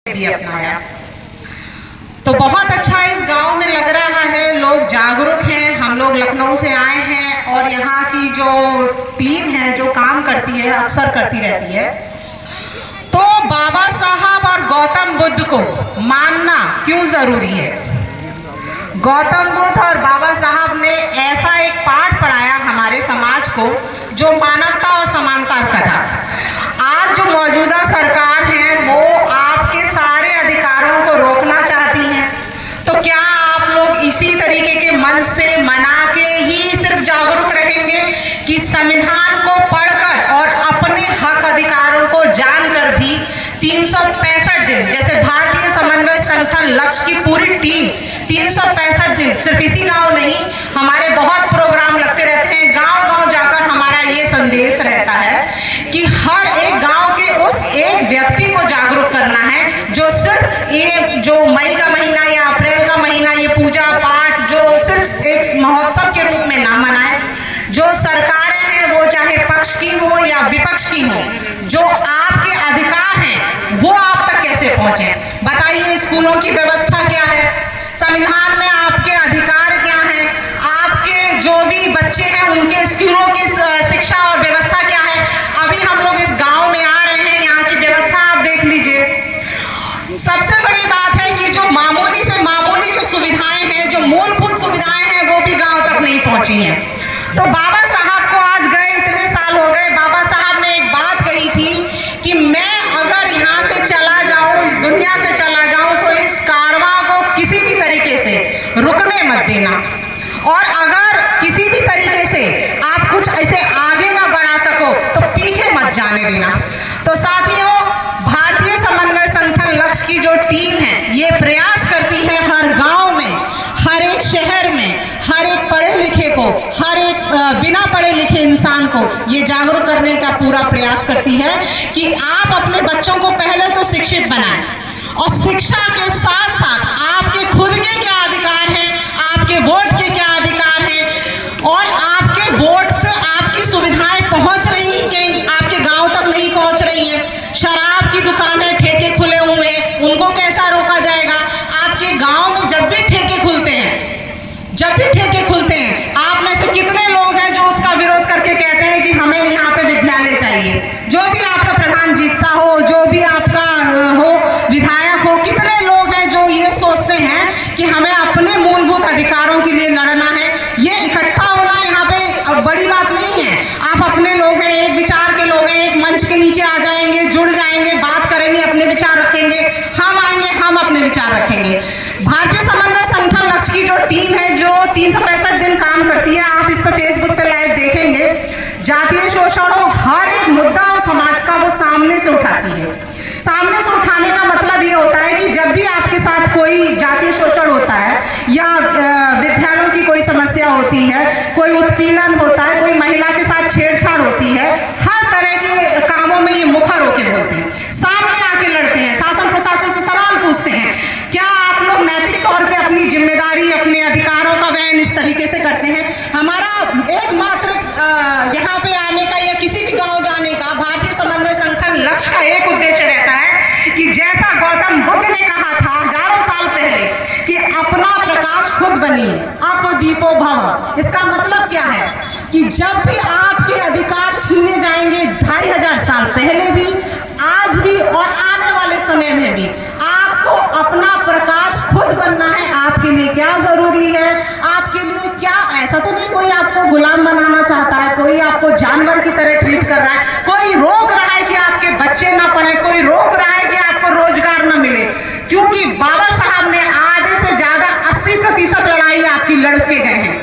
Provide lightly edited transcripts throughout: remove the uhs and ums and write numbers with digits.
भी अपनाया। तो बहुत अच्छा इस गांव में लग रहा है, लोग जागरूक हैं। हम लोग लखनऊ से आए हैं और यहाँ की जो टीम है जो काम करती है अक्सर करती रहती है। तो बाबा साहब और गौतम बुद्ध को मानना क्यों ज़रूरी है? गौतम बुद्ध और बाबा साहब ने ऐसा एक पाठ पढ़ाया हमारे समाज को जो मानवता और समानता का था। आज जो मौजूदा सरकार है वो आपके सारे अधिकारों को रोकना चाहती है। तो क्या आप लोग इसी तरीके के मन से मना के ही सिर्फ जागरूक रहेंगे कि संविधान को पढ़कर और अपने हक अधिकारों को जानकर भी 365 दिन, जैसे भारतीय समन्वय संगठन लक्ष्य की पूरी टीम 365 दिन, सिर्फ इसी गांव नहीं, हमारे बहुत प्रोग्राम लगते रहते हैं, गांव-गांव जाकर हमारा ये संदेश रहता है कि हर एक गांव के उस एक व्यक्ति को जागरूक करना है जो सिर्फ ये जो मई का महीना या अप्रैल का महीना ये पूजा पाठ जो सिर्फ एक महोत्सव के रूप में ना मनाए। जो सरकारें हैं वो चाहे पक्ष की हो या विपक्ष की हो, जो आपके अधिकार हैं वो आप तक कैसे पहुंचे? बताइए, स्कूलों की व्यवस्था क्या है? संविधान में आपके अधिकार क्या हैं? आपके जो भी बच्चे हैं उनके स्कूलों की शिक्षा और व्यवस्था क्या है? अभी हम लोग इस गांव में आ रहे हैं, यहाँ की व्यवस्था आप देख लीजिए। सबसे बड़ी बात है कि जो मामूली से मामूली जो सुविधाएं हैं, जो मूलभूत सुविधाएं हैं, वो भी गांव तक नहीं पहुंची हैं। तो बाबा साहब को आज गए इतने साल हो गए, बाबा साहब ने एक बात कही थी कि मैं अगर यहाँ से चला जाऊँ, इस दुनिया से चला जाऊँ, तो इस कारवां को किसी भी तरीके से रुकने मत देना, और अगर किसी भी तरीके से आप कुछ ऐसे आगे ना बढ़ा सको तो पीछे मत जाने देना। तो साथियों, भारतीय समन्वय संगठन लक्ष्य की जो टीम है ये प्रयास करती है हर गांव में, हर एक शहर में, हर एक पढ़े लिखे को, हर एक बिना पढ़े लिखे इंसान को ये जागरूक करने का पूरा प्रयास करती है कि आप अपने बच्चों को पहले तो शिक्षित बनाएं, और शिक्षा के साथ साथ आपके खुद के क्या अधिकार हैं, आपके वोट के क्या अधिकार हैं, और आपके वोट से आपकी सुविधाएं पहुंच रही हैं कि आपके गांव तक नहीं पहुंच रही हैं। शराब की दुकानें, ठेके खुले हुए हैं, उनको कैसा रोका जाएगा? आपके गांव में जब भी ठेके खुलते हैं, आप में से कितने लोग हैं जो उसका विरोध करके कहते हैं कि हमें यहाँ पे विद्यालय चाहिए? जो भी आपका प्रधान जीतता हो, जो भी आपका हो विधायक हो, कितने लोग हैं जो ये सोचते हैं कि हमें अपने मूलभूत अधिकारों के लिए लड़ना है? ये इकट्ठा होना यहाँ पे बड़ी बात नहीं है। आप अपने लोग हैं, एक विचार के लोग हैं, एक मंच के नीचे आ जाएंगे, जुड़ जाएंगे, बात करेंगे, अपने विचार रखेंगे, हम आएंगे, हम अपने विचार रखेंगे। भारतीय समन्वय संगठन लक्ष्य की जो टीम है जो 365 दिन काम करती है, आप इस पर फेसबुक पे लाइव देखेंगे, जातीय शोषण हो हर एक मुद्दा और समाज का वो सामने से उठाती है। सामने से उठाने का मतलब ये होता है कि जब भी आपके साथ कोई जातीय शोषण होता है या विद्यालयों की कोई समस्या होती है, कोई उत्पीड़न होता है, कोई महिला के साथ छेड़छाड़ होती है, हर तरह के कामों में ये मुखर होकर बोलते हैं, सामने आके लड़ते हैं, शासन प्रशासन से सवाल पूछते हैं। क्या आप लोग नैतिक तौर पे अपनी जिम्मेदारी, अपने अधिकारों का वहन इस तरीके से करते हैं? हमारा एकमात्र यहाँ पे आने का या किसी भी गांव जाने का भारतीय समन्वय संगठन लक्ष्य का एक उद्देश्य रहता है कि जैसा गौतम बुद्ध ने कहा था हजारों साल पहले कि अपना प्रकाश खुद बनिए, अप दीपो भव। इसका मतलब क्या है कि जब भी आपके अधिकार छीने जाएंगे 2500 साल पहले भी, आज भी और आने वाले समय में भी, आपको अपना प्रकाश खुद बनना है। आपके लिए क्या जरूरी है, आपके लिए क्या, ऐसा तो नहीं कोई आपको गुलाम बनाना चाहता है, कोई आपको जानवर की तरह ट्रीट कर रहा है, कोई रोक रहा है कि आपके बच्चे ना पढ़े, कोई रोक रहा है कि आपको रोजगार ना मिले, क्योंकि बाबा साहब ने आधे से ज्यादा 80% लड़ाई आपकी लड़ के गए हैं।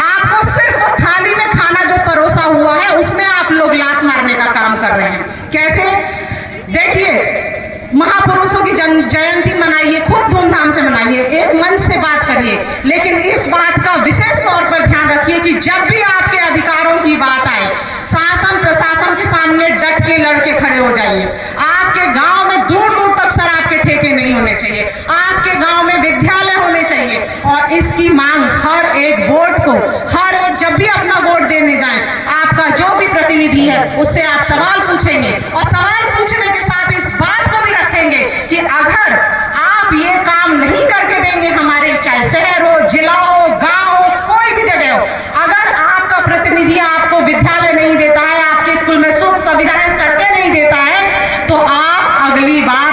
आपको सिर्फ वो थाली में खाना जो परोसा हुआ है उसमें आप लोग लात मारने का काम कर रहे हैं। कैसे? देखिए, महापुरुषों की जयंती मनाइए, खूब धूमधाम से मनाइए, एक मंच से बात करिए, लेकिन इस बात का विशेष तौर पर ध्यान रखिए कि जब भी आपके अधिकारों की बात आए, शासन प्रशासन के सामने डट के लड़के खड़े हो जाइए। आपके गांव में दूर दूर तक शराब के ठेके नहीं होने चाहिए, आपके गांव में विद्यालय होने चाहिए, और इसकी मांग हर एक वोट को, हर एक जब भी अपना वोट देने जाएं, आपका जो भी प्रतिनिधि है उससे आप सवाल पूछेंगे, और सवाल पूछने के साथ इस बात को भी रखेंगे कि अगर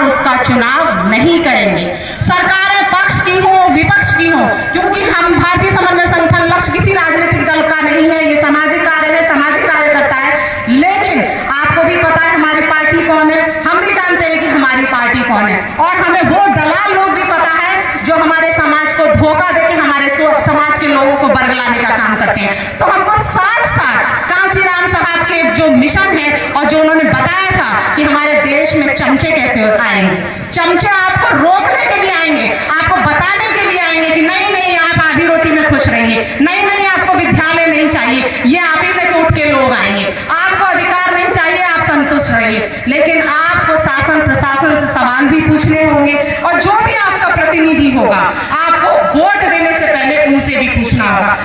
उसका चुनाव नहीं करेंगे। सरकारें पक्ष की हो विपक्ष की हो, क्योंकि हम भारतीय समन्वय संगठन लक्ष्य किसी राजनीतिक दल का नहीं है, ये सामाजिक कार्य है, सामाजिक कार्य करता है। लेकिन आपको भी पता है हमारी पार्टी कौन है, हम भी जानते हैं कि हमारी पार्टी कौन है, और हमें वो दलाल लोग भी पता है जो हमारे समाज को धोखा देके हमारे समाज के लोगों को बरगलाने का काम करते हैं। तो हमको साथ साथ कांसीराम साहब के जो मिशन है और जो उन्होंने बताया था कि हमारे देश में चमचे कैसे आएंगे, चमचे आपको रोकने के लिए आएंगे, आपको बताने के लिए आएंगे कि नहीं नहीं आप आधी रोटी में खुश रहिए, नहीं नहीं आपको विद्यालय नहीं चाहिए, ये आप ही में उठ के लोग आएंगे, आपको अधिकार नहीं चाहिए, आप संतुष्ट रहिए। लेकिन आपको शासन प्रशासन से सवाल भी पूछने होंगे, और जो भी आपका प्रतिनिधि होगा आपको वोट देने से पहले उनसे भी पूछना होगा।